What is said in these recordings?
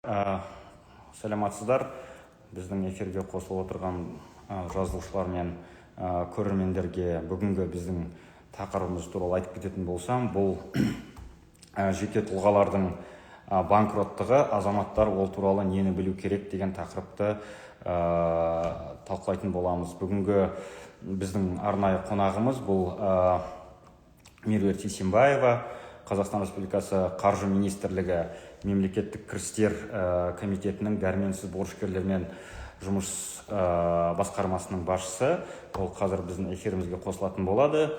Ә, Сәлематсыздар. Біздің эфирге қосылып отырған жазылушылар мен көрермендерге бүгінгі біздің тақырыбымыз туралы айтып кететін болсам, бұл жеке тұлғалардың банкроттығы, азаматтар ол туралы нені білу керек деген тақырыпты талқылайтын боламыз. Бүгінгі біздің арнайы қонағымыз бұл Меруерт Исимбаева, Қазақстан Республикасы Қаржы Министрлігі Мемлекеттік кірістер комитетінің дәрменсіз борышкерлермен жұмыс басқармасының басшысы. Ол қазір біздің эфирімізге қосылатын болады.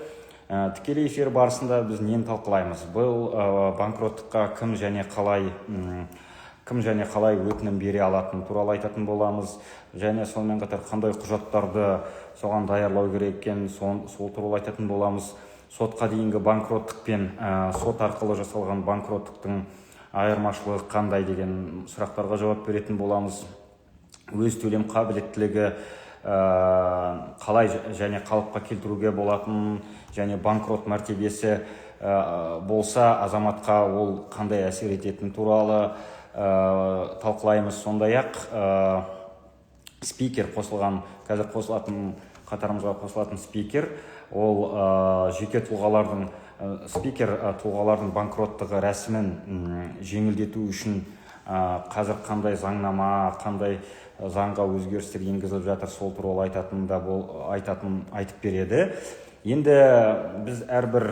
Тікелей эфир барысында біз нені талқылаймыз? Бұл банкроттыққа кім және қалай өтінім бере алатын туралы айтатын боламыз. Және сонымен қатар қандай құжаттарды соған даярлау керек екенін сол туралы айтатын боламыз. Сотқа дейінгі банкроттық пен сот арқылы жасалған банкроттықтың айырмашылығы қандай деген сұрақтарға жауап беретін боламыз. Өз төлем қабілеттілігі қалай және қалыпқа келтіруге болатын, және банкрот мәртебесі болса азаматқа ол қандай әсер ететін туралы талқылаймыз. Сондай-ақ спикер қосылған, қазір қатарымызға қосылатын спикер, ол жеке тұлғалардың банкроттығы рәсімін жеңілдету үшін қазір қандай заңнама, қандай заңға өзгерістер енгізіліп жатыр, сол туралы айтып береді. Енді біз әрбір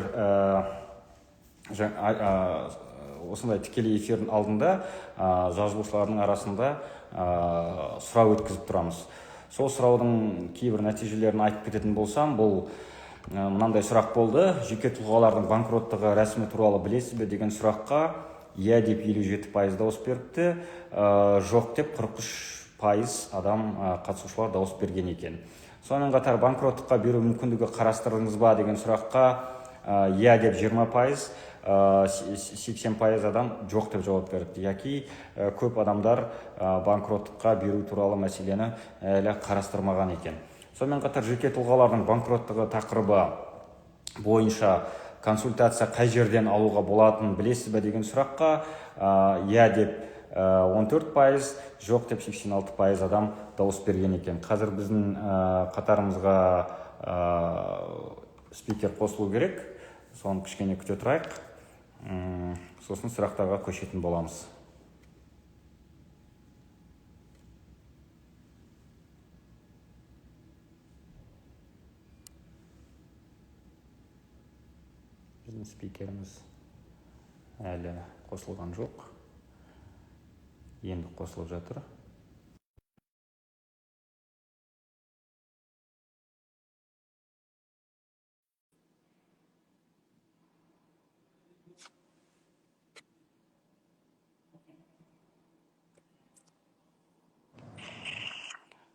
осындай тікелей эфирдің алдында жазылушылардың арасында сұрау өткізіп тұрамыз. Сол сұраудың кейбір нәтижелерін айтып кететін болсам, бұл мынандай сұрақ болды. Жеке тұлғалардың банкроттығы рәсімі туралы білесіз бе деген сұраққа иә деп 57% дауыс беріпті, жоқ деп 43% адам қатысушылар дауыс берген екен. Сонымен қатар банкроттыққа беру мүмкіндігі қарастырдыңыз ба деген сұраққа иә деп 20%, 80% адам жоқ деп жауап берді. Яки көп адамдар банкроттыққа беру туралы мәселені әлі қарастырмаған екен. Сонымен қатар жеке тұлғалардың банкроттығы тақырыбы бойынша консультация қай жерден алуға болатынын білесіз бе деген сұраққа иә деп 14%, жоқ деп 86% адам дауыс берген екен. Қазір біздің қатарымызға спикер қосылу керек. Соны кішкене күте тұрайық. Сосын сұрақтарға көшетін боламыз. Біздің спикеріміз әлі қосылған жоқ. Енді қосылып жатыр.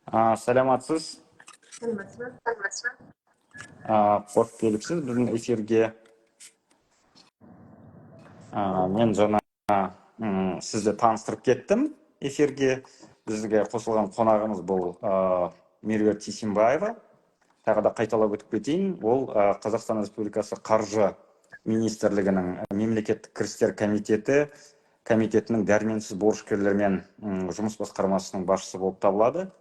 Сәлематсыз. Қош келіпсіз біздің эфирге. Мен жаңа сізді таныстырып кеттім эфирге. Бізге қосылған қонағымыз бұл Меруерт Исимбаева. Тағы да қайталап өтіп кетейін. Ол Қазақстан Республикасы Қаржы Министрлігінің Мемлекеттік кірістер комитетінің дәрменсіз борышкерлермен жұмыс басқармасының басшысы болып табылады.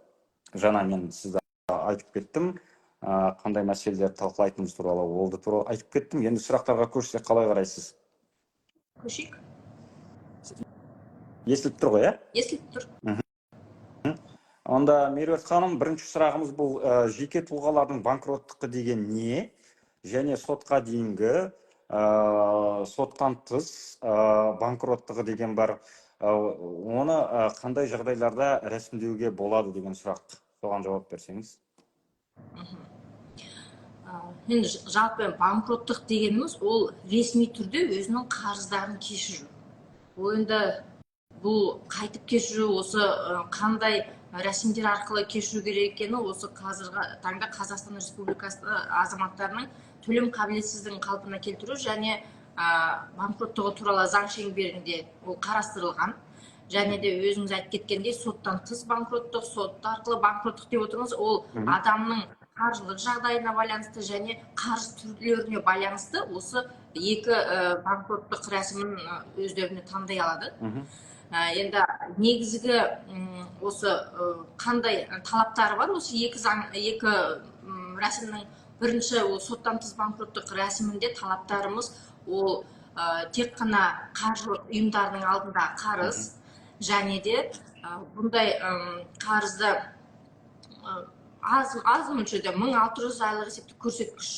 Жаңа мен сізді айтып кеттім. Қандай мәселелер талқылайтынымыз туралы олды туралы айтып кеттім. Енді сұрақтарға көшсек қалай қарайсыз? Көшейік. Естіліп тұр ғой, иә? Естіліп тұр. Онда Меруерт ханым, бірінші сұрағымыз бұл жеке тұлғалардың банкроттығы деген не? Және сотқа дейінгі, соттан тыс банкроттығы деген бар. Оны қандай жағдайларда рәсімдеуге болады деген сұрақ. Соған жауап берсеңіз. Енді жалпы банкроттық дегеніміз ол ресми түрде өзінің қарыздарын кешіру. Ол енді бұл қайтып кешіру, осы қандай рәсімдер арқылы кешіру керек екені осы қазіргі таңда Қазақстан Республикасы азаматтарының төлем қабілетсіздігін қалпына келтіру және банкроттығы туралы заң шеңберінде ол қарастырылған. Және де өзіңіз айтып кеткендей соттан тыс банкроттық, сот арқылы банкроттық деп отырмыз, ол адамның қаржылық жағдайына байланысты және қарыз түрлеріне байланысты осы екі банкроттық рәсімін өздеріне таңдай алады. Енді негізгі осы қандай талаптары бар осы екі рәсімнің. Бірінші, ол соттан тыс банкроттық рәсімінде талаптарымыз ол тек қана қаржылық ұйымдардың алдында қарыз, және де бұндай қарызды аз мөлшерде 1600 айлық есептік көрсеткіш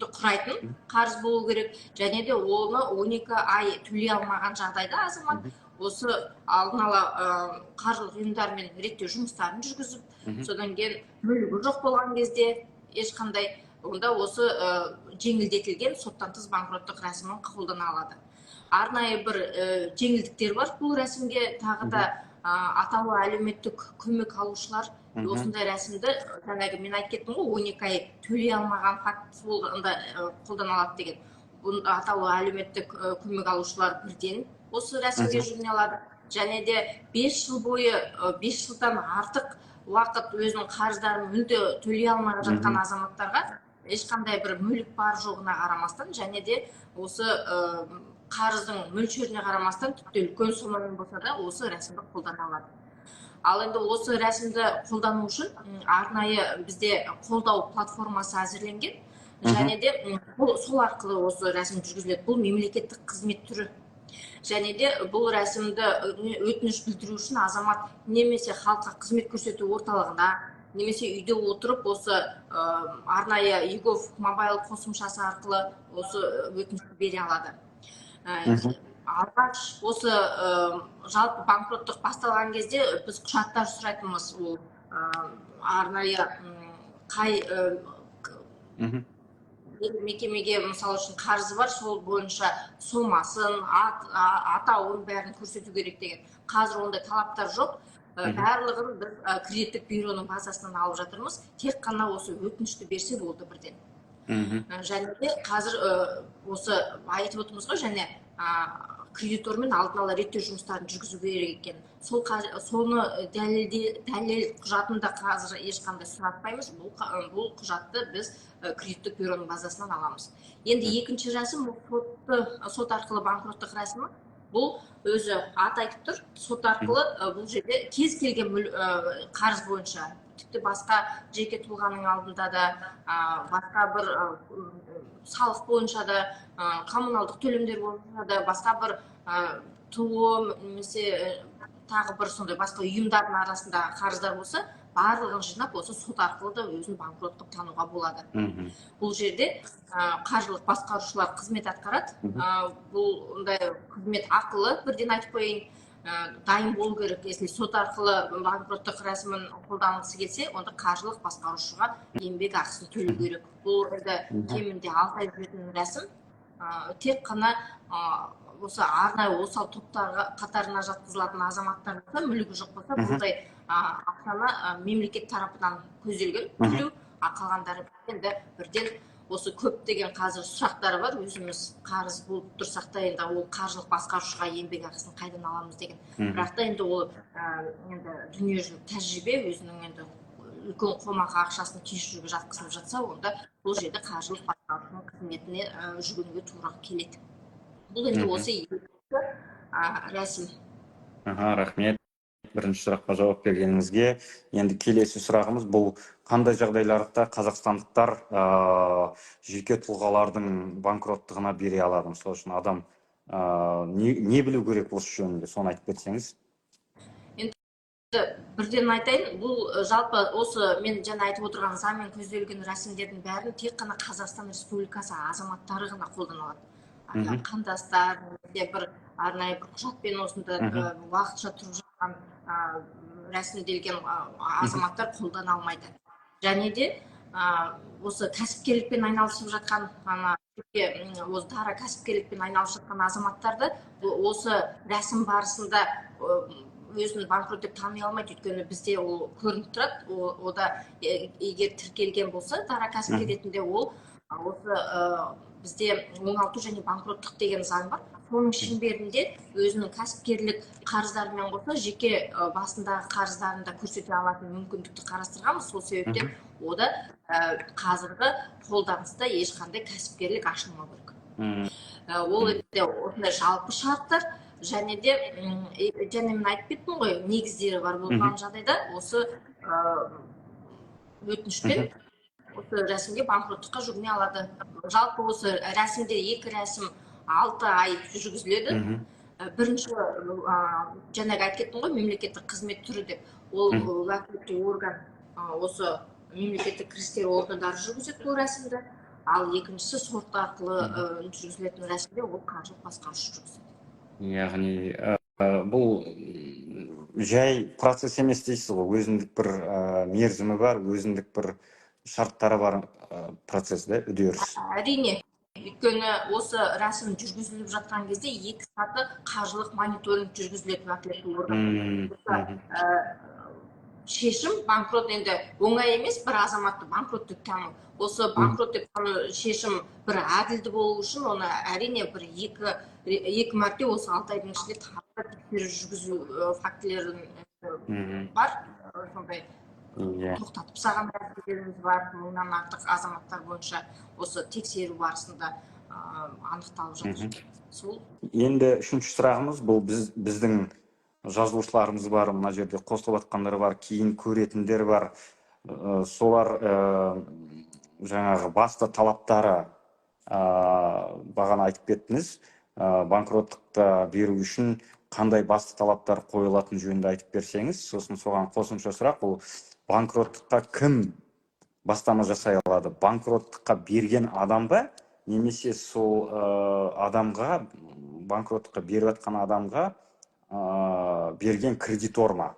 құрайтын қарыз болу керек, және де оны 12 ай төлей алмаған жағдайда азамат осы алдын ала қаржылық ұйымдармен реттеу жұмыстарын жүргізіп, содан кейін мүлігі жоқ болған кезде ешқандай онда осы жеңілдетілген соттан тыс банкроттық рәсімін қолдана алады. Арнайы бір жеңілдіктер бар бұл рәсімге, тағы да атаулы әлеуметтік көмек алушылар осындай рәсімді, жаңағы мен айтып кеттім ғой, 12 ай төлей алмаған фактісі болғанда қолдана алады деген. Бұл атаулы әлеуметтік көмек алушылар бірден осы рәсімге жүгіне алады, және де 5 жыл бойы 5 жылдан артық уақыт өзінің қарыздарын мүлде төлей алмай жатқан азаматтарға ешқандай бір мүлік бар жоғына қарамастан, және де осы қарыздың мөлшеріне қарамастан тіпті үлкен сомамен болса да осы рәсімді қолдана алады. Ал енді осы рәсімді қолдану үшін арнайы бізде қолдау платформасы әзірленген, және де сол арқылы осы рәсім жүргізіледі. Бұл мемлекеттік қызмет түрі. Және де бұл рәсімді өтініш білдіру үшін азамат немесе халыққа қызмет көрсету орталығында, немесе үйде отырып осы арнайы егов мобайл қосымшасы арқылы осы өтінішті бере алады. Алғаш осы жалпы банкроттық басталған кезде біз құжаттар сұрайтынымыз, ол арнайы қай мекемеге мысалы үшін қарызы бар, сол бойынша сомасын, атауын бәрін көрсету керек деген. Қазір ондай талаптар жоқ. Барлығын біз кредиттік бюроның базасынан алып жатырмыз. Тек қана осы өтінішті берсе болды бірден. Және де қазір осы айтып отырмыз ғой, және кредитормен алдын ала реттеу жұмыстарын жүргізу керек екен. Соны дәлел құжатында қазір ешқандай сұратпаймыз. Бұл құжатты біз кредиттік бюроның базасынан аламыз. Енді екінші рәсім, сот арқылы банкроттық рәсімі. Бұл өзі ат айтып тұр, сот арқылы бұл жерде кез келген қарыз бойынша, тіпті басқа жеке тұлғаның алдында да, басқа бір салық бойынша да, коммуналдық төлемдер бойынша да, басқа бір ТО немесе тағы бір сондай басқа ұйымдардың арасында қарыздар болса, барлығын жинап осы сот арқылы да өзін банкрот қылып тануға болады. Бұл жерде қаржылық басқарушылар қызмет атқарады. Бұл қызмет ақылы, бірден айтып қояйын, дайын болу керек. Если сот арқылы банкроттық рәсімін қолданғысы келсе, онда қаржылық басқарушыға еңбек ақысын төлеу керек. Бұл кемінде 6 ай жүретін рәсім. Тек қана осы арнайы осал топтарға қатарына жатқызылатын азаматтар болса, мүлігі жоқ болса, бұндай ақшаны мемлекет тарапынан көзделген төлеу, қалғандары енді бірден осы көптеген қазір сұрақтары бар, өзіміз қарыз болып тұрсақ та, енді ол қаржылық басқарушыға еңбек ақысын қайдан аламыз деген. Бірақ та енді ол дүниежүзілік тәжірибе, өзінің енді үлкен қомақты ақшасын кешіруге жатқызылып жатса, онда бұл жерде қаржылық басқарушының қызметіне жүгінуге тура келеді. Бұл енді осы рәсім. Рахмет. Бірінші сұраққа жауап бергеніңізге. Енді келесі сұрағымыз, бұл қандай жағдайларда қазақстандықтар жеке тұлғалардың банкроттығына бере алады? Мысалы үшін адам не білу керек осы жөнінде, соны айтып берсеңіз. Бірден айтайын, бұл жалпы осы мен жаңа айтып отырған заңмен көзделген рәсімдердің бәрін тек қана Қазақстан Республикасы азаматтары ғана қолдана алады. Қандастар, бір арнайы бір құжатпен осында уақытша тұрып жатқан рәсімделген азаматтар қолдана алмайды. Және де осы кәсіпкерлікпен айналысып жатқан, осы дара кәсіпкерлікпен айналысып жатқан азаматтарды осы рәсім барысында өзін банкрот деп тани алмайды, өйткені бізде ол көрініп тұрады. Ода егер тіркелген болса, дара кәсіпкер ретінде ол осы бізде оңалту және банкроттық деген заң бар. Соның шеңберінде өзінің кәсіпкерлік қарыздарымен қоса жеке басындағы қарыздарын да көрсете алатын мүмкіндікті қарастырғанбыз. Сол себептен ода қазіргі қолданыста ешқандай кәсіпкерлік ашылмау керек. Ол осындай жалпы шарттар, және де және мен айтып кеттім ғой, негіздері бар болған жағдайда осы өтінішпен осы рәсімге банкроттыққа жүгіне алады. Жалпы осы рәсімде 2 рәсім 6 ай жүргізіледі. Бірінші жаңағы айтып кеттім ғой, мемлекеттік қызмет түрі деп. Ол уәкілетті орган осы мемлекеттік кірістер органдары жүргізеді бұл рәсімді. Ал екіншісі сот арқылы жүргізілетін рәсімде ол қаржылық басқарушы жүргізеді. Яғни бұл жай процесс емес дейсіз ғой, өзіндік бір мерзімі бар, өзіндік бір шарттары бар процесс, да, үдеріс. Әрине, өйткені осы рәсім жүргізіліп жатқан кезде 2 саты қаржылық мониторинг жүргізіледі уәкілетті орган. Шешім банкрот енді оңай емес, бір азаматты банкрот деп тану. Осы банкрот деп тану шешім бір әділді болу үшін, оны әрине бір 2 мәрте осы 6 айдың ішінде тағы тексеру жүргізу фактілерін бар. Сондай тоқтатып тастаған рәсімдеріміз бар. 1000-нан артық азаматтар бойынша осы тексеру барысында анықталып жатыр. Сол. Енді үшінші сұрағымыз, бұл біздің жазылушыларымыз бар, мына жерде қосылып жатқандар бар, кейін көретіндер бар. Солар жаңағы басты талаптары бағана айтып кеттіңіз. Банкроттықта беру үшін қандай басты талаптар қойылатын жөнінде айтып берсеңіз, сосын соған қосымша сұрақ, бұл банкроттыққа кім бастама жасай алады? Банкроттыққа берген адам ба, немесе сол адамға, банкроттыққа беріп жатқан адамға берген кредитор ма?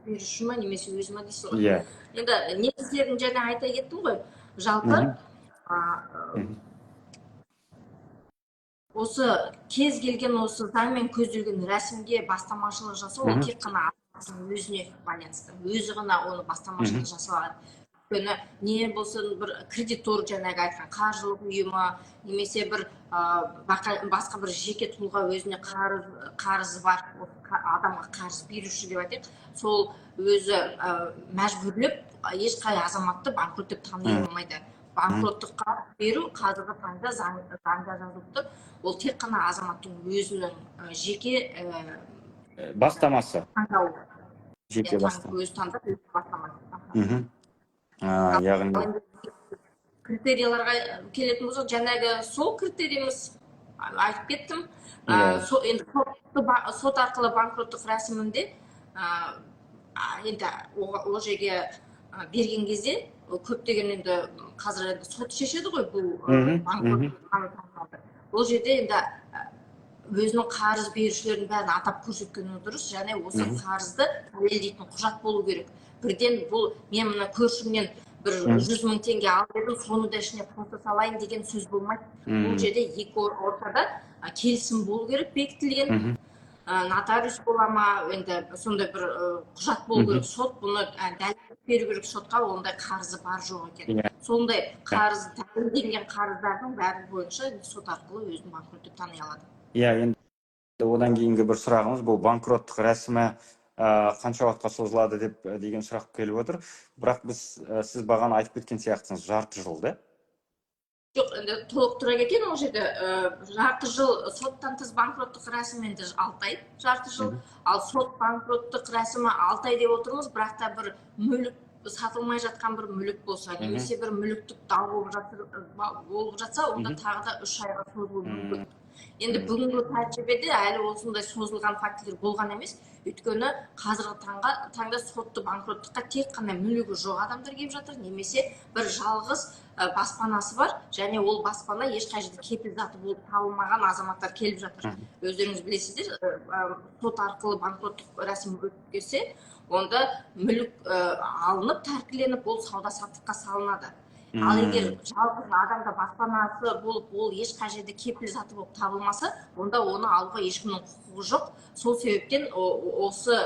Беруші ма, немесе өзі ма дейсің ғой? Иә. Енді негіздерін жаңа айта кеттім ғой. Жалпы осы кез келген осы заңмен көзделген рәсімге бастамашылық жасау, ол тек қана азаматтың өзіне байланысты. Өзі ғана оны бастамашылық жасай алады. Өйткені не болсын, бір кредитор жаңағы айтқан қаржылық ұйымы, немесе бір басқа бір жеке тұлға өзіне қарызы бар, адамға қарыз беруші деп айтайық, сол өзі мәжбүрлеп ешқай азаматты банкрот деп тани алмайды. Банкроттыққа беру қазіргі таңда заңда жазылып тұр. Ол тек қана азаматтың өзінің жеке бастамасы. таңдауы. Жеке бастамасы. Өзі таңдап, өзі бастамасы. Яғни критерияларға келетін болсақ, жаңағы сол критериямыз айтып кеттім. Енді сот арқылы банкроттық рәсімінде енді ол жерге берген кезде көптеген енді қазір сот шешеді ғой бұл банкроттық. Ол жерде енді өзінің қарыз берушілердің бәрін атап көрсеткені дұрыс, және осы қарызды дәлелдейтін құжат болу керек. Бірден бұл мен мына көршімнен бір 100 000 теңге алып едім, соны да ішіне қоса салайын деген сөз болмайды. Бұл жерде екі ортада келісім болу керек, бекітілген. Нотариус бола ма, енді сондай бір құжат болу керек. Сот бұны дәлелдеп беру керек сотқа, ондай қарызы бар жоқ екен. Сондай қарыз, дәлелденген қарыздардың бәрі бойынша сот арқылы өзін банкрот деп тани алады. Иә, енді одан кейінгі бір сұрағымыз, бұл банкроттық рәсімі қанша уақытқа созылады деген сұрақ келіп отыр. Бірақ сіз бағана айтып кеткен сияқтысыз, жарты жыл, да? Жоқ, енді толықтыра кетейін, ол жерде жарты жыл соттан тыс банкроттық рәсімі енді 6 ай, жарты жыл. Ал сот банкроттық рәсімі 6 ай деп отырмыз, бірақ та бір мүлік сатылмай жатқан бір мүлік болса, немесе бір мүліктік дау болып жатса, онда тағы да 3 айға созылуы мүмкін. Енді бүгінгі тәжірибеде әлі осындай созылған фактілер болған емес. Өйткені қазіргі таңда сотты банкроттыққа тек қана мүлігі жоқ адамдар келіп жатыр, немесе бір жалғыз баспанасы бар, және ол баспана ешқай жерде кепіл заты болып табылмаған азаматтар келіп жатыр. Өздеріңіз білесіздер, сот арқылы банкроттық рәсім өткізілсе, онда мүлік алынып, тәркіленіп, ол сауда-саттыққа салынады. Ал егер жалғыз адамда баспанасы болып, ол ешқай жерде кепіл заты болып табылмаса, онда оны алуға ешкімнің құқығы жоқ. Сол себептен осы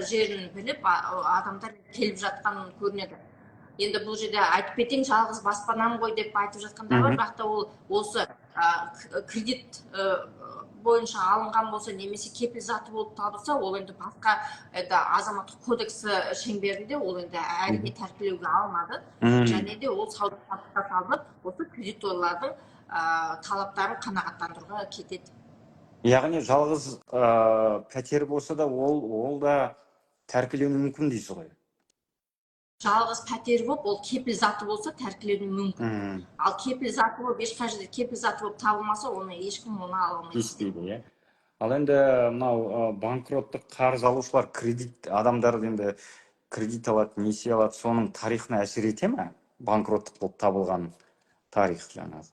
жерін біліп, адамдар келіп жатқанын көрінеді. Енді бұл жерде айтып кетейін, жалғыз баспанам ғой деп айтып жатқандар бар, бірақ та ол осы кредит бойынша алынған болса, немесе кепіл заты болып табылса, ол енді басқа азаматтық кодексі шеңберінде ол енді әрине тәркілеуге алынады, және де ол сауда-саттыққа салынып, осы кредиторлардың талаптарын қанағаттандыруға кетеді. яғни жалғыз пәтер болса да ол да тәркіленуі мүмкін дейсіз ғой. Жалғыз пәтер болып, ол кепіл заты болса тәркіленуі мүмкін. Ал кепіл заты болып, ешқай жерде кепіл заты болып табылмаса, оны ешкім оны ала алмайды. Естиді, иә. Ал енді мынау банкроттық қарыз алушылар адамдар енді кредит алады, несие алады, соның тарихына әсер ете ме? Банкроттық болып табылған тарих жаңағы.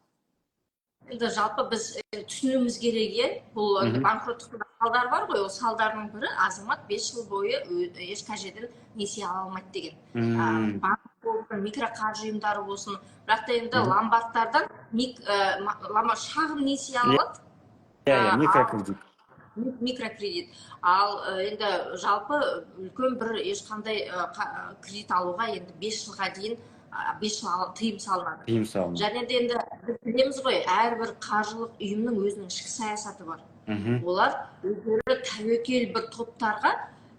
Енді жалпы біз түсінуіміз керек, бұл банкроттықтың салдары бар ғой, ол салдарының бірі азамат 5 жыл бойы ешқай жерден несие ала алмайды деген. Банк болсын, микроқаржы ұйымдары болсын, бірақ та енді ломбардтардан шағын несие ала алады. Микрокредит. Ал енді жалпы үлкен бір ешқандай кредит алуға енді 5 жылға дейін 5 жыл тыйым салынады. Және де енді біз білеміз ғой, әрбір қаржылық ұйымның өзінің ішкі саясаты бар. Олар өздері тәуекел бір топтарға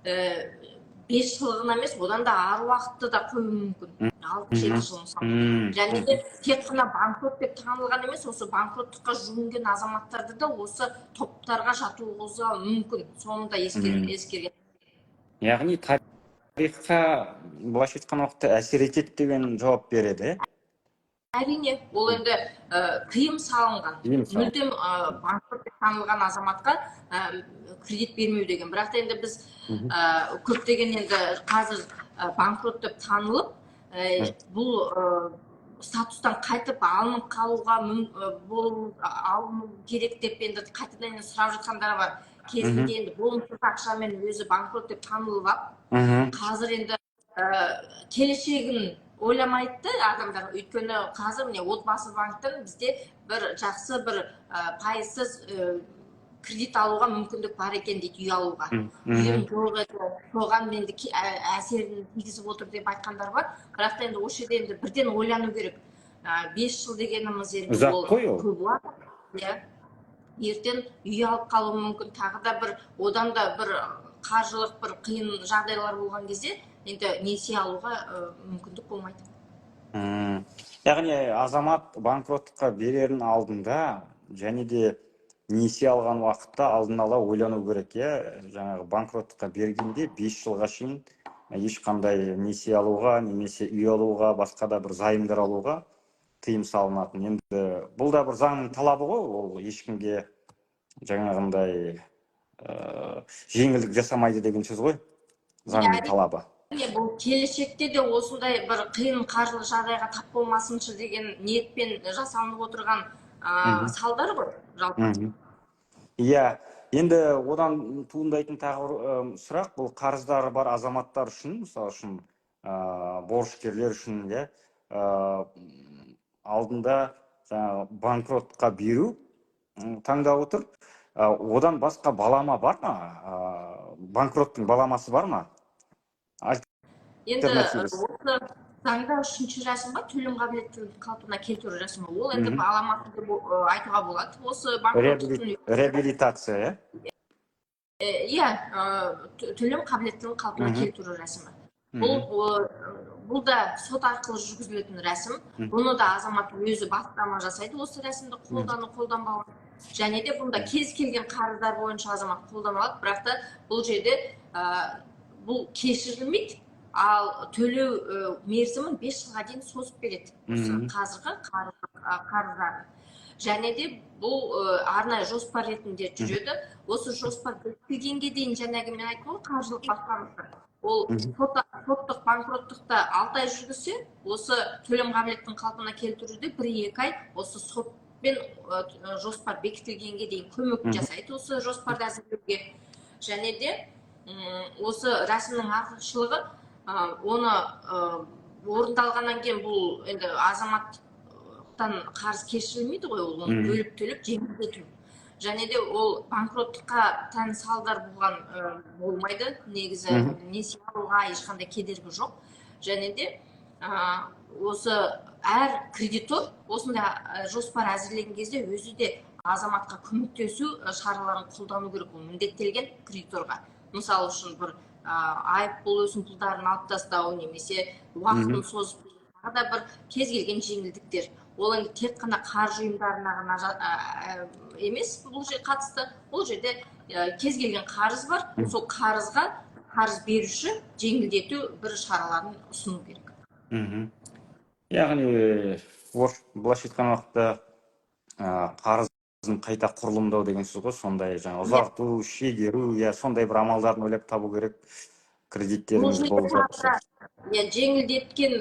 5 жылғына емес, одан да ары уақытты да қоюы мүмкін. 6-7 жыл мысалы. Және де тек қана банкрот деп танылған емес, осы банкроттыққа жүгінген азаматтарды да осы топтарға жатуға мүмкін. Соны да ескерген. Яғни тарихқа былайша айтқан уақытта әсер етеді деген жауап береді. Әрине, ол енді тыйым салынған. Мүлдем банкрот деп танылған азаматқа кредит бермеу деген. Бірақ та енді біз көптеген енді қазір банкрот деп танылып, бұл статустан қайтып алынып қалуға алыну керек деп енді қайтадан сұрап жатқандар бар. Кезінде енді болымсыз ақшамен өзі банкрот деп танылып алып, қазір енді келешегін ойламайды адамдар. Өйткені қазір міне отбасы банктен бізде бір жақсы бір пайызсыз кредит алуға мүмкіндік бар екен дейді, үй алуға. Үйім жоқ еді, соған енді әсерін тигізіп отыр деп айтқандар бар. Бірақ та енді осы жерде енді бірден ойлану керек. 5 жыл дегеніміз енді ұзақ қой ол. Көп уақыт. Ертең үй алып қалуы мүмкін, тағы да бір одан да бір қаржылық бір қиын жағдайлар болған кезде енді несие алуға мүмкіндік болмайды. Яғни азамат банкроттыққа берердің алдында және де несие алған уақытта алдын ала ойлану керек, жаңағы банкроттыққа бергенде 5 жылға шейін ешқандай несие алуға, немесе үй алуға, басқа да бір займдар алуға тыйым салынатын. Енді бұл да бір заңның талабы ғой, ол ешкімге жаңағындай жеңілдік жасамайды деген сөз ғой, заңның талабы. Бұл келешекте де осындай бір қиын қаржылық жағдайға тап болмасыншы деген ниетпен жасалынып отырған салдар ғой, жалпы. Иә, енді одан туындайтын тағы сұрақ, бұл қарыздары бар азаматтар үшін, мысалы үшін борышкерлер үшін, алдында банкротқа беру таңдап отыр. Одан басқа балама бар ма? Банкроттың баламасы бар ма? Енді осы заңда 3-ші рәсім бар, төлем қабілеттілігін қалпына келтіру рәсімі. Ол енді баламасы деп айтуға болады. Осы банкроттықтың реабилитация, иә, төлем қабілеттілігін қалпына келтіру рәсімі. Бұл да сот арқылы жүргізілетін рәсім. Бұны да азамат өзі бастама жасайды, осы рәсімді қолданбауын. Және де бұнда кез келген қарыздар бойынша азамат қолдана алады, бірақ та бұл жерде бұл кешірілмейді, ал төлеу мерзімін 5 жылға дейін созып береді. Осы қазіргі қарыздарды. Және де бұл арнайы жоспар ретінде жүреді. Осы жоспар бекітілгенге дейін, жаңағы мен айттым ғой, қаржылық басқармасы. Ол соттық банкроттықта 6 ай жүргізсе, осы төлем қабілеттілігін қалпына келтіруде 1-2 ай осы сотпен жоспар бекітілгенге дейін көмек жасайды осы жоспарды әзірлеуге. Және де осы рәсімнің артықшылығы оны орындалғаннан кейін бұл енді азаматтан қарыз кешірілмейді ғой, оны бөліп төлеп жеңілдету. Және де ол банкроттыққа тән салдар болмайды, негізі несие алуға ешқандай кедергі жоқ. Және де осы әр кредитор осындай жоспар әзірленген кезде өзі де азаматқа көмектесу шараларын қолдану керек, ол міндеттелген кредиторға. Мысалы үшін бір айыппұл өсімпұлдарын алып тастау, немесе уақытын созып, тағы да бір кез келген жеңілдіктер. ол енді тек қана қаржы ұйымдарына ғана емес бұл жерге қатысты. Бұл жерде кез келген қарыз бар, сол қарызға қарыз беруші жеңілдету бір шараларын ұсыну керек. Яғни былайша айтқан уақытта қарыздың қайта құрылымдау деген сөз ғой, сондай жаңа ұзарту, шегеру, сондай бір амалдарын ойлап табу керек. Кредиттеріңіз болып жатса. Жеңілдеткен,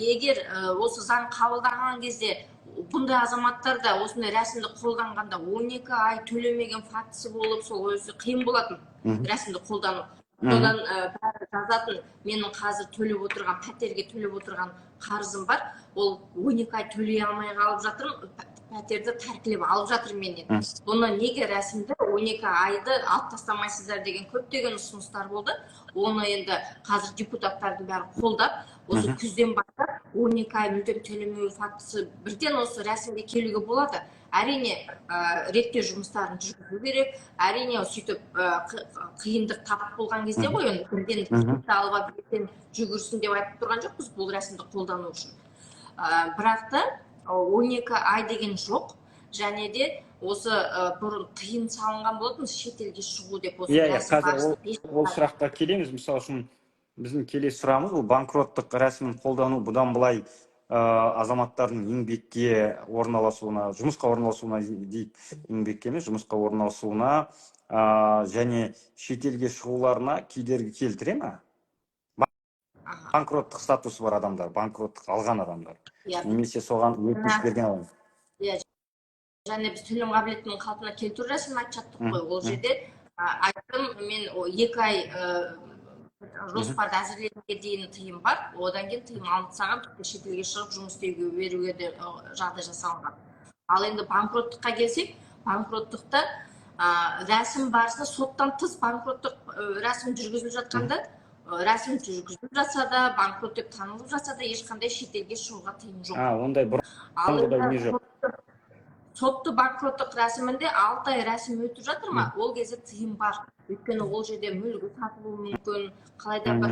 егер осы заң қабылданған кезде бұндай азаматтар да осындай рәсімді қолданғанда 12 ай төлемеген фактісі болып, сол өзі қиын болатын рәсімді қолдану. Содан бәрі жазатын, менің қазір төлеп отырған, пәтерге төлеп отырған қарызым бар, ол 12 ай төлей алмай қалып жатырмын, пәтерді тәркілеп алып жатыр менен. Бұны неге рәсімді 12 айды алып тастамайсыздар деген көптеген ұсыныстар болды. Оны енді қазір депутаттардың бәрі қолдап, осы күзден бастап 12 ай мүлдем төлемеу фактісі бірден осы рәсімге келуге болады. Әрине, реттеу жұмыстарын жүргізу керек. Әрине, сөйтіп қиындық тап болған кезде ғой, енді бірден кредитті алып бірден жүгірсін деп айтып тұрған жоқпыз бұл рәсімді қолдану үшін. Бірақ та 12 ай деген жоқ, және де осы бұрын тыйым салынған болатын шетелге шығу деп осы рәсім барысында. Ол сұраққа келеміз. Мысалы үшін біздің келесі сұрағымыз бұл банкроттық рәсімін қолдану бұдан былай азаматтардың еңбекке орналасуына, жұмысқа орналасуына дейік, еңбекке емес, жұмысқа орналасуына және шетелге шығуларына кедергі келтіре ме? Банкроттық статусы бар адамдар, банкроттық алған адамдар. Немесе соған өтініш берген адам. Және біз төлем қабілетінің қалпына келтіру рәсімін айтып жаттық қой. Ол жерде айттым, мен 2 ай жоспарды әзірлегенге дейін тыйым бар. Одан кейін тыйым алынып тастаған, шетелге шығып жұмыс істеуге беруге де жағдай жасалған. Ал енді банкроттыққа келсек, банкроттықта рәсім барысында соттан тыс банкроттық рәсім жүргізіліп жатқанда, рәсім жүргізіліп жатса да, банкрот деп танылып жатса да, ешқандай шетелге шығуға тыйым жоқ. Ондай бұрынғыдай не жоқ. Сотты банкроттық рәсімінде 6 ай рәсім өтіп жатыр ма? Ол кезде тыйым бар. Өйткені ол жерде мүлкі сатылуы мүмкін, қалайда бір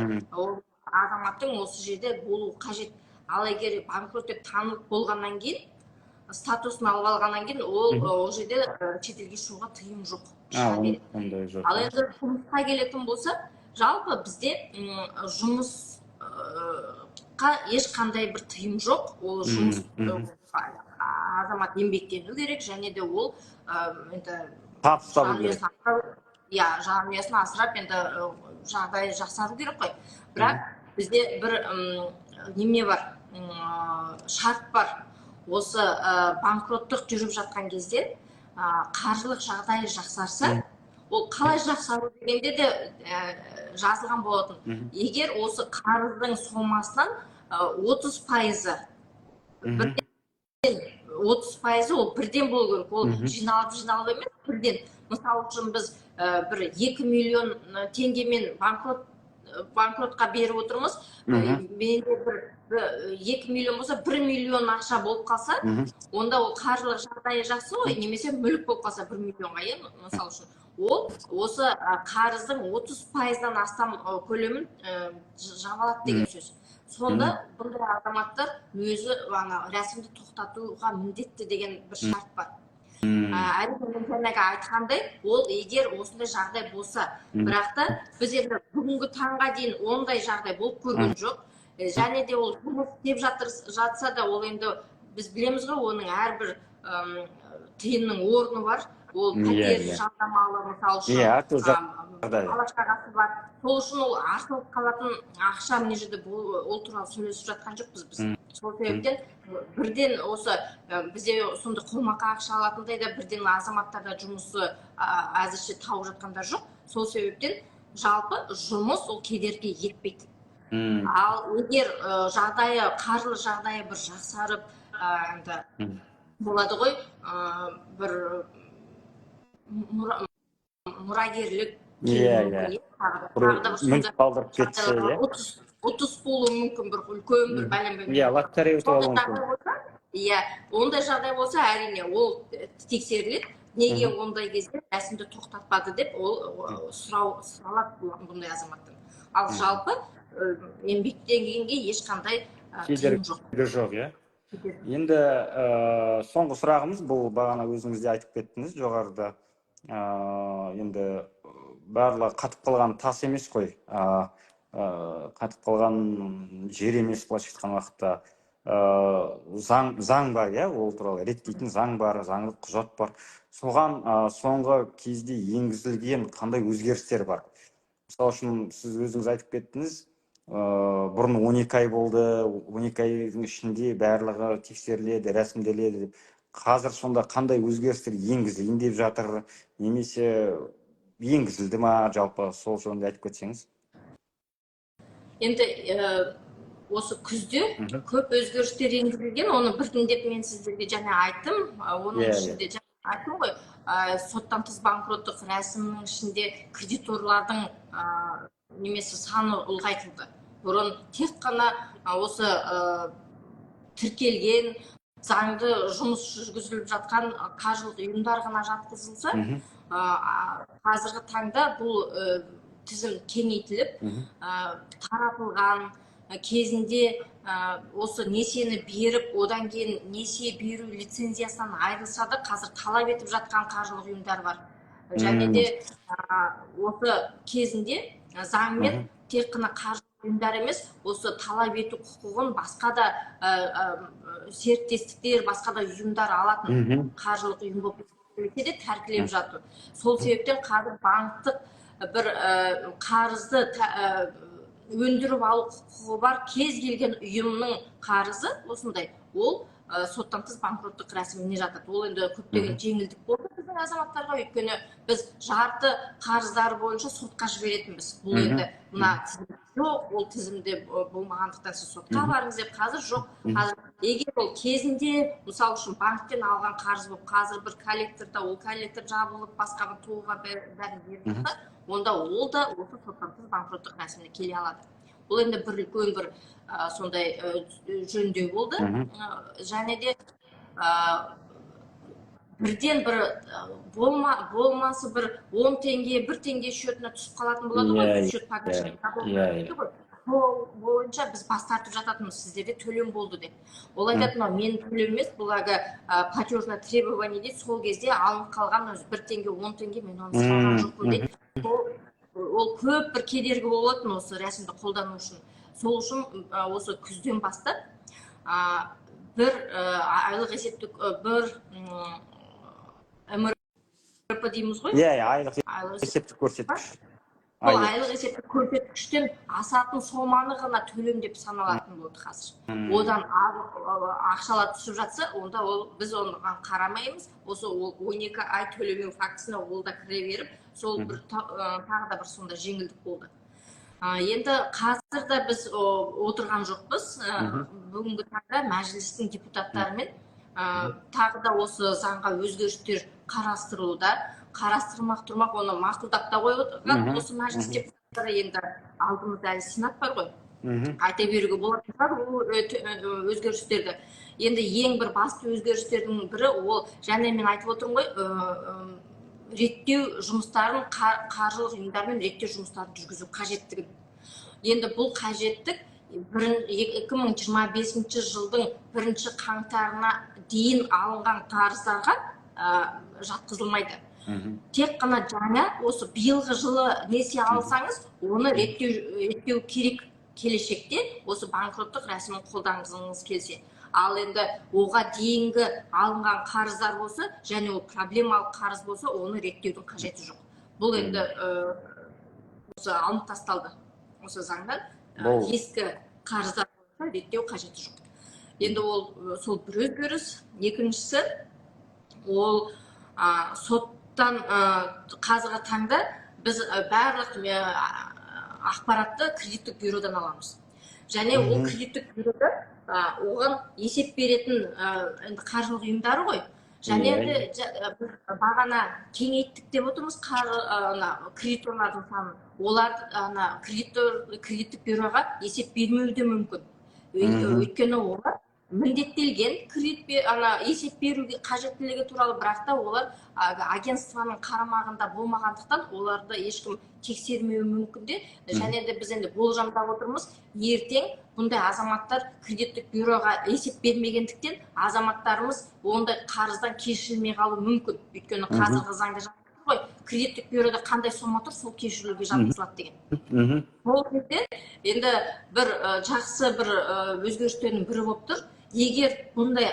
азаматтың осы жерде болуы қажет. Ал егер банкрот деп танылып болғаннан кейін, статусын алып алғаннан кейін, ол жерде шетелге шығуға тыйым жоқ. Ал енді жұмысқа келетін болса, жалпы бізде жұмысқа ешқандай бір тыйым жоқ. Ол жұмыс азамат еңбектену керек, және де ол жанұясын асырап, енді жағдай жақсару керек қой. Бірақ бізде бір неме бар, шарт бар. Осы банкроттық жүріп жатқан кезде қаржылық жағдайы жақсарса, ол қалай жақсару дегенде де жазылған болатын. Егер осы қарыздың сомасынан 30% 30% ол бірден болу керек. Ол жиналып емес, бірден. Мысалы үшін біз бір 2 миллион теңгемен банкротқа беріп отырмыз. Менде бір 2 миллион болса, 1 миллион ақша болып қалса, онда ол қаржылық жағдайы жақсы ғой, немесе мүлік болып қалса 1 миллионға, мысалы үшін. Ол осы қарыздың 30%-дан астам көлемін жабылады деген сөз. Сонда бұндай азаматтар өзі рәсімді тоқтатуға міндетті деген бір шарт бар. Әрине мен жаңағы айтқандай, ол егер осындай жағдай болса, бірақ та біз енді бүгінгі таңға дейін ондай жағдай болып көрген жоқ. Және де ол жұмыс істеп жатса да, ол енді біз білеміз ғой, оның әрбір тиынның орны бар. Ол пәтер жалдамалы, мысалы үшін бала-шағасы бар. Сол үшін ол артылып қалатын ақша мына жерде ол туралы сөйлесіп жатқан жоқпыз біз. Сол себептен бірден осы бізде сондай қолма-қол ақша алатындай да бірден азаматтарда жұмысы әзірше тауып жатқандар жоқ. Сол себептен жалпы жұмыс ол кедергі етпейді. Ал егер қаржылық жағдайы бір жақсарып болады ғой, бір мұрагерлік мүлік қалдырып кетсе, 30 болуы мүмкін, бір үлкен бір бәлем. Лотерея ұтып алуы мүмкін. Ондай жағдай болса, әрине ол тексеріледі. Неге ондай кезде рәсімді тоқтатпады деп ол сұралады бұндай азаматтан. Ал жалпы еңбектенгенге ешқандай тыйым жоқ. Енді соңғы сұрағымыз, бұл бағана өзіңіз де айтып кеттіңіз жоғарыда. Енді барлығы қатып қалған тас емес қой. Қатып қалған жер емес, былайша айтқан уақытта. Заң бар, иә, ол туралы реттейтін заң бар, заңдық құжат бар. Соған соңғы кезде енгізілген қандай өзгерістер бар? Мысалы үшін сіз өзіңіз айтып кеттіңіз, бұрын 12 ай болды, 12 айдың ішінде барлығы тексеріледі, рәсімделеді деп. Қазір сонда қандай өзгерістер енгізілейін деп жатыр, немесе енгізілді ма, жалпы сол жөнінде айтып кетсеңіз? Енді осы күзде көп өзгерістер енгізілген, оны біртіндеп мен сіздерге жаңа айттым. Оның ішінде жаңа айттым ғой, соттан тыс банкроттық рәсімнің ішінде кредиторлардың немесе саны ұлғайтылды. Бұрын тек қана осы тіркелген заңды жұмыс жүргізіліп жатқан қаржылық ұйымдар ғана жатқызылса, қазіргі таңда бұл тізім кеңейтіліп, таратылған кезінде осы несиені беріп, одан кейін несие беру лицензиясынан айырылса да, қазір талап етіп жатқан қаржылық ұйымдар бар. Және де осы кезінде заңмен тек қана қаржылық ұйымдар емес, осы талап ету құқығын басқа да серіктестіктер, басқа да ұйымдар алатын қаржылық ұйым болып де тәркілеп жатыр. Сол себептен қазір банктық бір қарызды өндіріп алу құқығы бар кез келген ұйымның қарызы осындай, ол соттан тыс банкроттық рәсіміне жатады. Ол енді көптеген жеңілдік болды біздің азаматтарға, өйткені біз жарты қарыздар бойынша сотқа жіберетінбіз. Бұл енді мына тізім жоқ, ол тізімде болмағандықтан сіз сотқа барыңыз деп, қазір жоқ. Қазір егер ол кезінде, мысалы үшін банктен алған қарыз болып, қазір бір коллекторда, ол коллектор жабылып, басқа бір толға бәрін беріп жатса, онда ол да осы соттан тыс банкроттық рәсіміне келе алады. Бұл енді бір үлкен бір сондай жөндеу болды. Және де бірден бір болмасы бір 10 теңге, 1 теңге счетына түсіп қалатын болады ғой, счет погашение. Сол бойынша біз бас тартып жататынбыз, сіздерде төлем болды деп. Ол айтатын, мен төлем емес, бұл платежное требование дейді, сол кезде алынып қалған 1 теңге, 10 теңге мен оны салған жоқпын дейді. Ол көп бір кедергі болатын осы рәсімді қолдану үшін. Сол үшін осы күзден бастап бір айлық есептік бір МРП дейміз ғой? Айлық есептік көрсеткіш. Ол айлық есептік көрсеткіштен асатын соманы ғана төлем деп саналатын болды қазір. Одан ақшалар түсіп жатса, онда біз оған қарамаймыз. Осы 12 ай төлемеу фактісіне ол да кіре беріп, сол бір тағы да бір сонда жеңілдік болды. Енді қазір да біз отырған жоқпыз. Бүгінгі таңда мәжілістің депутаттарымен тағы да осы заңға өзгерістер қарастырылуда. Қарастырмақ тұрмақ, оны мақұлдап та қойған осы мәжіліс депутаттары. Енді алдымызда әлі сенат бар ғой. Айта беруге болатын шығар өзгерістерді. Енді ең бір басты өзгерістердің бірі ол, және мен айтып отырмын ғой, реттеу жұмыстарын, қаржылық ұйымдармен реттеу жұмыстарын жүргізу қажеттігін. Енді бұл қажеттік 2025 жылдың 1 қаңтарына дейін алынған қарыздарға жатқызылмайды. Тек қана жаңа осы биылғы жылы несие алсаңыз, оны реттеу керек келешекте, осы банкроттық рәсімін қолданғыңыз келсе. Ал енді оға дейінгі алынған қарыздар болса, және ол проблемалық қарыз болса, оны реттеудің қажеті жоқ. Бұл енді осы алынып тасталды. Осы заңдан ескі қарыздар болса, реттеу қажеті жоқ. Енді ол сол бір өзгеріс. Екіншісі, ол соттан қазіргі таңда біз барлық ақпаратты кредиттік бюродан аламыз. Және ол кредиттік бюрода оған есеп беретін қаржылық ұйымдары ғой. Және де бағана кеңейттік деп отырмыз кредиторлардың санын. Олар кредиттік бюроға есеп бермеуі де мүмкін. Өйткені олар міндеттелген кредит ана есеп беруге қажеттілігі туралы, бірақ та олар агентствоның қарамағында болмағандықтан оларды ешкім тексермеуі мүмкін де, және де біз енді болжамдап отырмыз, ертең бұндай азаматтар кредиттік бюроға есеп бермегендіктен азаматтарымыз ондай қарыздан кешірілмей қалуы мүмкін. Өйткені қазіргі заңда жатыр ғой, кредиттік бюрода қандай сома тұр, сол кешірілуге жатқызылады деген. Ол кезде енді бір жақсы бір өзгерістердің бірі болып тұр. Егер бұндай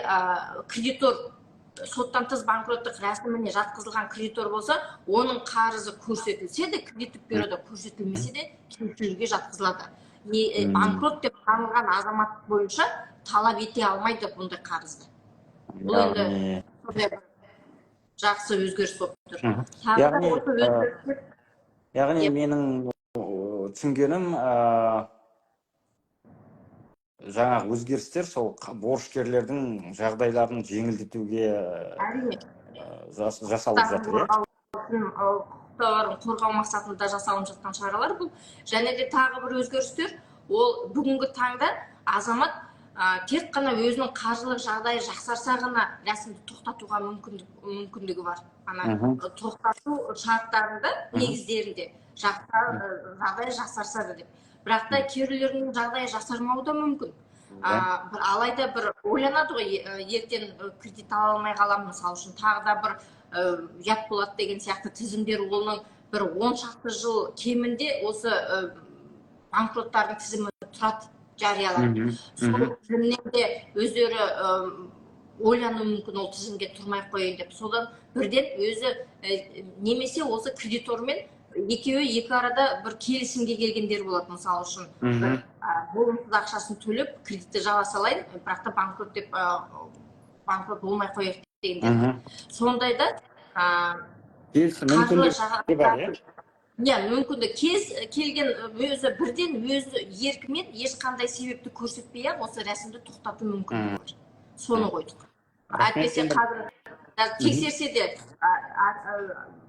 кредитор соттан тыс банкроттық рәсіміне жатқызылған кредитор болса, оның қарызы көрсетілсе де, кредиттік бюрода көрсетілмесе де кешірілуге жатқызылады. Банкрот деп танылған азамат бойынша талап ете алмайды бұндай қарызды. Бұл енді жақсы өзгеріс болып тұр. Яғни менің түсінгенім, жаңағы өзгерістер сол борышкерлердің жағдайларын жеңілдетуге жасалып жатыр. Құқықтарын қорғау мақсатында жасалып жатқан шаралар бұл. Және де тағы бір өзгерістер, ол бүгінгі таңда азамат тек қана өзінің қаржылық жағдайы жақсарса ғана рәсімді тоқтатуға мүмкіндігі бар. Тоқтату шарттарында, негіздерінде жағдайы жақсарса да деп. Бірақ та кейбіреулердің жағдайы жақсармауы да мүмкін. Алайда бір ойланады ғой, ертең кредит ала алмай қаламын, мысалы үшін тағы да бір ұят болады деген сияқты тізімдер, оның бір 10 шақты жыл кемінде осы банкроттардың тізімі тұрады, жарияланады. Сол тізімнен де өздері ойлануы мүмкін, ол тізімге тұрмай қойын деп. Содан бірден өзі немесе осы кредитормен екеуі екі арада бір келісімге келгендер болады. Мысалы үшін болымсыз ақшасын төлеп кредитті жаба салайын, бірақ та банкрот деп банкрот болмай қояйық дегендер. Сондайда қаржылы жағдайлар мүмкінді кез келген өзі бірден өзі еркімен ешқандай себепті көрсетпей-ақ осы рәсімді тоқтату мүмкін бар. Соны қойдық. Әйтпесе қазір тексерсе де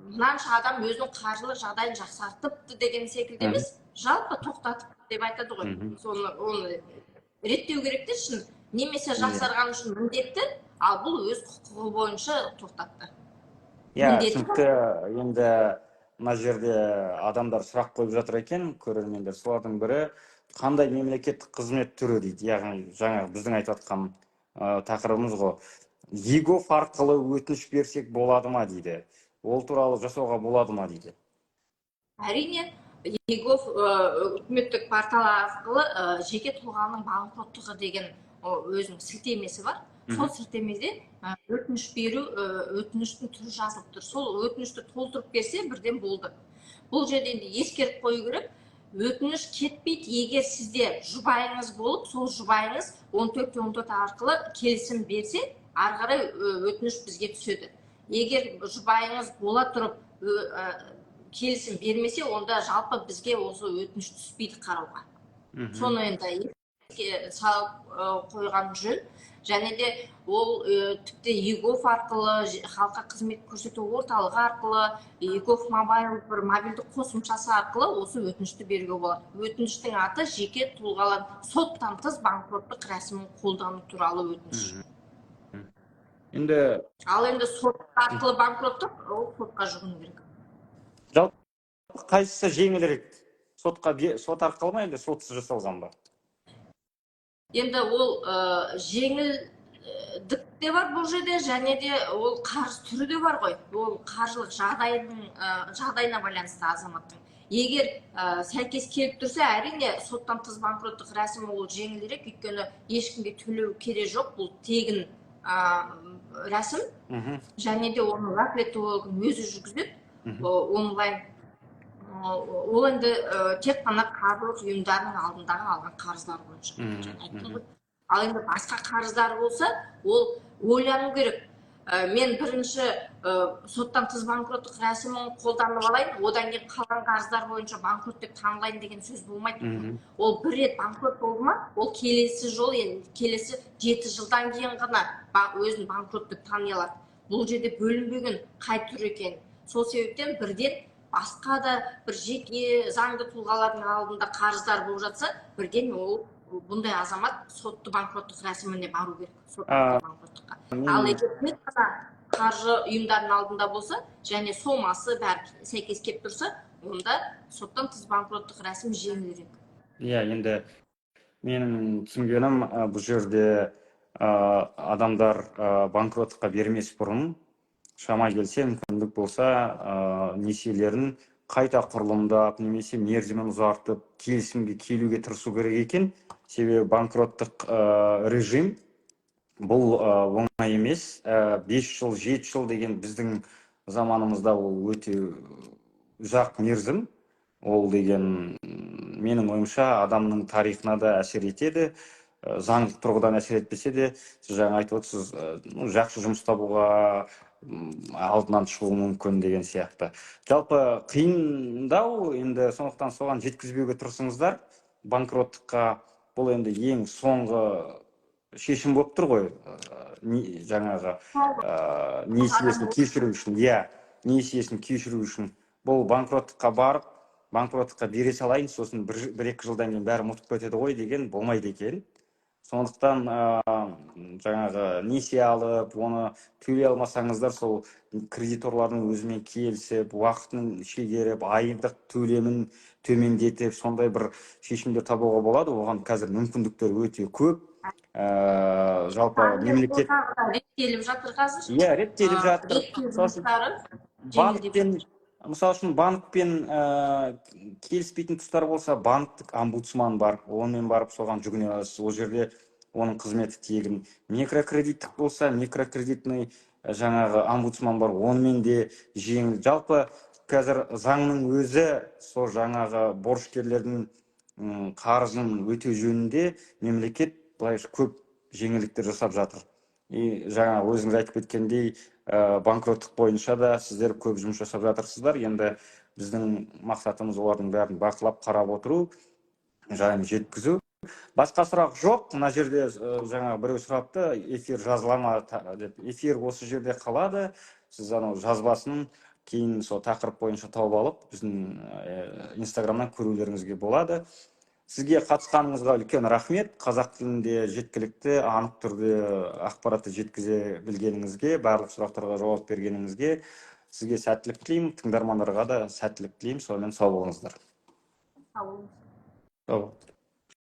мынанша адам өзінің қаржылық жағдайын жақсартыпты деген секілді емес, жалпы тоқтатып деп айтады ғой. Оны реттеу керек те шын. Немесе жақсарған үшін міндетті, ал бұл өз құқығы бойынша тоқтатты. Түсінікті. Енді мына жерде адамдар сұрақ қойып жатыр екен, көрермендер. Солардың бірі қандай мемлекеттік қызмет түрі дейді. Яғни жаңа біздің айтып жатқан тақырыбымыз ғой. ЕГОФ арқылы өтініш берсек болады ма дейді. Ол туралы жасауға болады ма дейді. Әрине, ЕГОФ үкіметтік портал арқылы жеке тұлғаның банкроттығы деген өзінің сілтемесі бар. Сол сілтемеде өтініш беру, өтініштің түрі жазылып тұр. Сол өтінішті толтырып берсе бірден болды. Бұл жерде ескеріп қою керек. Өтініш кетпейді, егер сізде жұбайыңыз болып, сол жұбайыңыз 14-14 арқылы келісім берсе, ары қарай өтініш бізге түседі. Егер жұбайыңыз бола тұрып келісім бермесе, онда жалпы бізге осы өтініш түспейді қарауға. Соны енді салып қойған жөн. Және де ол тіпті ЕГОФ арқылы, халыққа қызмет көрсету орталығы арқылы, ЕГОФ мобайл бір мобильдік қосымшасы арқылы осы өтінішті беруге болады. Өтініштің аты жеке тұлғалар соттан тыс банкроттық рәсімін қолдану туралы өтініш. Ал енді сот арқылы банкроттық, ол сотқа жүгіну керек. Жалпы қайсысы жеңілірек? Сот арқылы ма, енді сотсыз жасалған ба? Енді ол жеңілдік те бар бұл жерде, және де ол қарыз түрі де бар ғой. Ол қаржылық жағдайына байланысты азаматтың. Егер сәйкес келіп тұрса, әрине соттан тыс банкроттық рәсімі ол жеңілірек, өйткені ешкімге төлеу керек жоқ, бұл тегін рәсім, және де оны уәкілетті орган өзі жүргізеді, онлайн. Ол енді тек қана қаржылық ұйымдарының алдындағы алған қарыздар бойынша. Ал енді басқа қарыздар болса, ол ойлану керек. Мен бірінші соттан тыс банкроттық рәсімін қолданып алайын, одан кейін қалған қарыздар бойынша банкрот деп танылайын деген сөз болмайды. Ол бір рет банкрот болды ма, ол келесі жол, келесі 7 жылдан кейін ғана өзін банкрот деп тани алады. Бұл жерде бөлінбеген қай түр екен. Сол себептен бірден басқа да бір жеке заңды тұлғалардың алдында қарыздар болып жатса, бірден ол бұндай азамат сотты банкроттық рәсіміне бару керек, А, соттық банкроттыққа. Ал мен егер тек қана қаржы ұйымдарының алдында болса және сомасы бәрі сәйкес келіп тұрса, онда соттан тыс банкроттық рәсім жеңілірек. иә, енді менің түсінгенім бұл жерде адамдар банкроттыққа бермес бұрын шама келсе мүмкіндік болса несиелерін қайта құрылымдап немесе мерзімін ұзартып келісімге келуге тырысу керек екен. Себебі банкроттық режим бұл оңай емес. 5 жыл 7 жыл деген біздің заманымызда ол өте ұзақ мерзім. Ол деген менің ойымша адамның тарихына да әсер етеді. Заңдық тұрғыдан әсер етпесе де, сіз жаңа айтып отырсыз, жақсы жұмыс табуға алдынан шығуы мүмкін деген сияқты. Жалпы қиындау, енді сондықтан соған жеткізбеуге тырысыңыздар. Банкроттыққа бұл енді ең соңғы шешім болып тұр ғой. Жаңағы несиесін кешіру үшін, несиесін кешіру үшін бұл банкроттыққа барып, банкроттыққа бере салайын, сосын 1-2 жылдан кейін бәрі ұмытып кетеді ғой деген болмайды екен. Сондықтан жаңағы несие алып, оны төлей алмасаңыздар, сол кредиторлардың өзімен келісіп, уақытын шегеріп, айлық төлемін төмендетіп, сондай бір шешімдер табуға болады. Оған қазір мүмкіндіктер өте көп. Жалпы мемлекет реттеліп жатыр қазір. Иә, реттеліп жатыр. Банкпен, мысалы үшін банкпен келіспейтін тұстар болса, банктік омбудсман бар, онымен барып соған жүгіне аласыз. Ол жерде оның қызметі тегін. Микрокредиттік болса, микрокредитный жаңағы омбудсман бар, онымен де жеңіл. Жалпы қазір заңның өзі сол жаңағы борышкерлердің қарызын өтеу жөнінде мемлекет былайша көп жеңілдіктер жасап жатыр. И жаңа өзіңіз айтып кеткендей, банкроттық бойынша да сіздер көп жұмыс жасап жатырсыздар. Енді біздің мақсатымыз олардың бәрін бақылап қарап отыру, жайын жеткізу. Басқа сұрақ жоқ. Мына жерде жаңа біреу сұрапты, эфир жазыла ма деп. Эфир осы жерде қалады. Сіз анау жазбасын кейін сол тақырып бойынша тауып алып, біздің Инстаграмнан көрулеріңізге болады. Сізге қатысқаныңызға үлкен рахмет. Қазақ тілінде жеткілікті, анық түрде ақпаратты жеткізе білгеніңізге, барлық сұрақтарға жауап бергеніңізге сізге сәттілік тілеймін, тыңдармандарға да сәттілік тілеймін. Сонымен сау болыңыздар. Сау болыңыз. Сау.